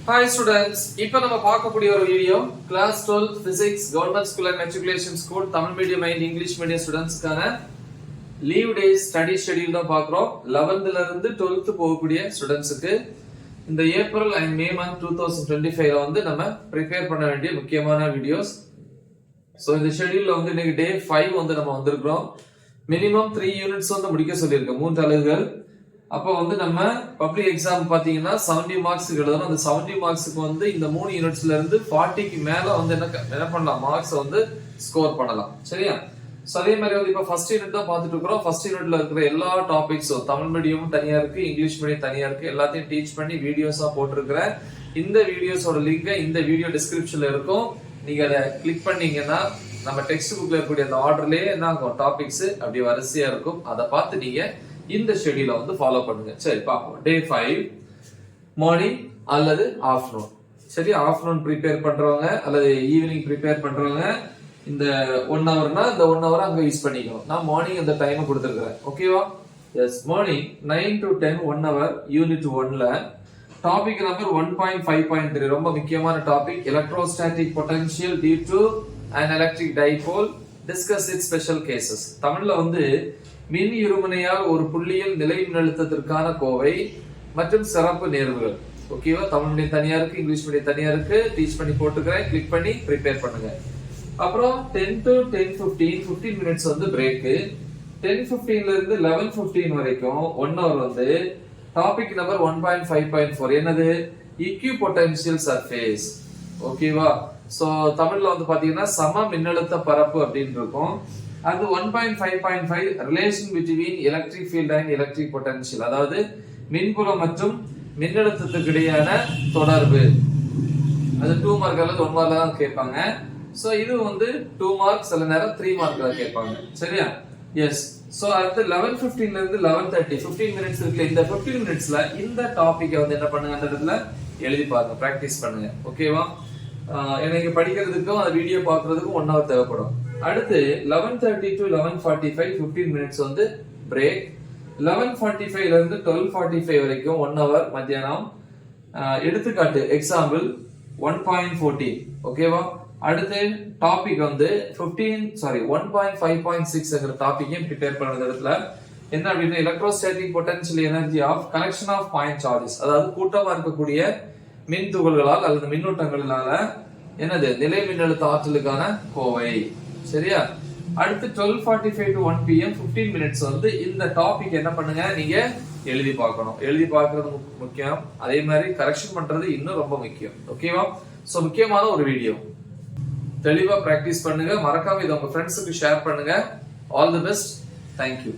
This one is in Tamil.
Hi students, இப்போ நம்ம பார்க்கக்கூடிய ஒரு video class 12 physics government school and matriculation school Tamil medium and English medium ஸ்டூடண்ட்ஸ்க்கான லீவ் டேஸ் ஸ்டடி ஷெட்யூல் தான் பார்க்குறோம். 11th ல இருந்து 12th போகக்கூடிய ஸ்டூடண்ட்ஸ்க்கு இந்த ஏப்ரல் அண்ட் மே மந்த் 2025 வந்து நம்ம ப்ரிப்பேர் பண்ண வேண்டிய முக்கியமான வீடியோஸ். ஸோ இந்த ஷெட்யூல்ல வந்து இன்னைக்கு டே 5 வந்து நம்ம வந்திருக்கிறோம். மினிமம் 3 யூனிட்ஸ் வந்து முடிக்க சொல்லியிருக்கோம், 3 அலகுகள். அப்போ வந்து நம்ம பப்ளிக் எக்ஸாம் பாத்தீங்கன்னா 70 மார்க்ஸ்க்கு எழுதணும். அந்த 70 மார்க்ஸ்க்கு வந்து இந்த 3 யூனிட்ஸ்ல இருந்து 40க்கு மேல வந்து என்ன பண்ணலாம், மார்க்ஸ் வந்து ஸ்கோர் பண்ணலாம். சரியா? சோ அதே மாதிரி வந்து இப்ப ஃபர்ஸ்ட் யூனிட் தான் பார்த்துட்டு இருக்கோம். ஃபர்ஸ்ட் யூனிட்ல இருக்கிற எல்லா டாபிக்ஸும் தமிழ் மீடியமும் தனியா இருக்கு, இங்கிலீஷ் மீடியம் தனியா இருக்கு, எல்லாத்தையும் டீச் பண்ணி வீடியோஸா போட்டிருக்கிறேன். இந்த வீடியோஸோட லிங்க் இந்த வீடியோ டிஸ்கிரிப்ஷன்ல இருக்கும். நீங்க அதை கிளிக் பண்ணீங்கன்னா நம்ம டெக்ஸ்ட் புக்ல இருக்கக்கூடிய அந்த ஆர்டர்லயே என்ன டாபிக்ஸ் அப்படி வரிசையா இருக்கும். அதை பார்த்து நீங்க இந்த ஷெட்யூலை வந்து ஃபாலோ பண்ணுங்க. சரி, பாப்போம். டே 5 மார்னிங் அல்லது ஆஃப்டர்நூன். சரி, ஆஃப்டர்நூன் ப்ரிப்பேர் பண்றவங்க அல்லது ஈவினிங் ப்ரிப்பேர் பண்றவங்க இந்த 1 ஹவர்னா இந்த 1 ஹவர் அங்க யூஸ் பண்ணிக்கணும். நான் மார்னிங் அந்த டைம் கொடுத்துருக்கேன். ஓகேவா? Yes, morning 9 to 10 1 hour unit 1ல டாபிக் நம்பர் 1.5.3 ரொம்ப முக்கியமான topic. Electrostatic potential due to an electric dipole, discuss its special cases. தமிழ்ல வந்து மின் இருமுனையால் ஒரு புள்ளியில் நிலை மின்னழுத்தத்திற்கான கோவை மற்றும் சிறப்பு நேர்வுகள். ஓகேவா? தமிழ் மீடியம் தனியா இருக்கு, இங்கிலீஷ் மீடியம் தனியா இருக்கு. டீச் பண்ணி போட்டுக்கிறேன், கிளிக் பண்ணி ப்ரிப்பேர் பண்ணுங்க. அப்புறம் 10 to 10:15 மினிட்ஸ் வந்து பிரேக். 10:15ல இருந்து 11:15 வரைக்கும் 1 ஹவர் வந்து டாபிக் நம்பர் 1.5.4 என்னது, ஈக்விபொட்டன்ஷியல் சர்ஃபேஸ். ஓகேவா? சோ தமிழ்ல வந்து பாத்தீங்கன்னா சம மின்னழுத்த பரப்பு அப்படின்னு இருக்கும். அது 1.5.5 relation between electric field and electric potential, அதாவது மின்புலம் மற்றும் மின்னழுத்தத்துக்கு இடையான தொடர்பு. அது 2 மார்க் அல்லது 1 மார்க்ல தான் கேட்பாங்க. சோ இது வந்து 2 மார்க், சில நேரம் 3 மார்க்ல கேட்பாங்க. சரியா? எஸ். சோ அடுத்து 11:15 ல இருந்து 11:30 15 மினிட்ஸ் இருக்குல்ல, இந்த 15 மினிட்ஸ்ல இந்த டாபிக்கை வந்து என்ன பண்ணுங்க, அந்த இடத்துல எழுதி பாருங்க, பிராக்டிஸ் பண்ணுங்க. ஓகேவா? எனக்கு படிக்கிறதுக்கும் அந்த வீடியோ பார்க்கிறதுக்கும் 1 ஹவர் தேவைப்படும். அடுத்து 11:30 to 11:45 15 மினிட்ஸ் வந்து பிரேக். 11:45 ல இருந்து 12:45 வரைக்கும் 1 ஹவர் மத்தியானம். எடுத்துக்காட்டு எக்ஸாம்பிள் 1.14. ஓகேவா? அடுத்து டாபிக் வந்து 1.5.6ங்கிற டாபிக்கையும் ப்ரிப்பேர் பண்ணுற இடத்துல என்ன அப்படின்னா, electrostatic potential energy of collection of point charges, அதாவது கூட்டமா இருக்கக்கூடிய மின் துகள்களால் அல்லது மின்னூட்டங்களால என்னது, நிலை மின்னழுத்த ஆற்றலுக்கான கோவை. சரியா? அடுத்து 12:45 to 1 PM 15 மினிட்ஸ் வந்து இந்த டாபிக் என்ன பண்ணுங்க, நீங்க எழுதி பார்க்கணும். எழுதி பார்க்கிறது முக்கியம், அதே மாதிரி கரெக்ஷன் பண்றது இன்னும் ரொம்ப முக்கியம். ஓகேவா? சோ முக்கியமான ஒரு வீடியோ, தெளிவா பிராக்டிஸ் பண்ணுங்க. மறக்காம இதை உங்க ஃப்ரெண்ட்ஸுக்கு ஷேர் பண்ணுங்க. All the best. தேங்க்யூ.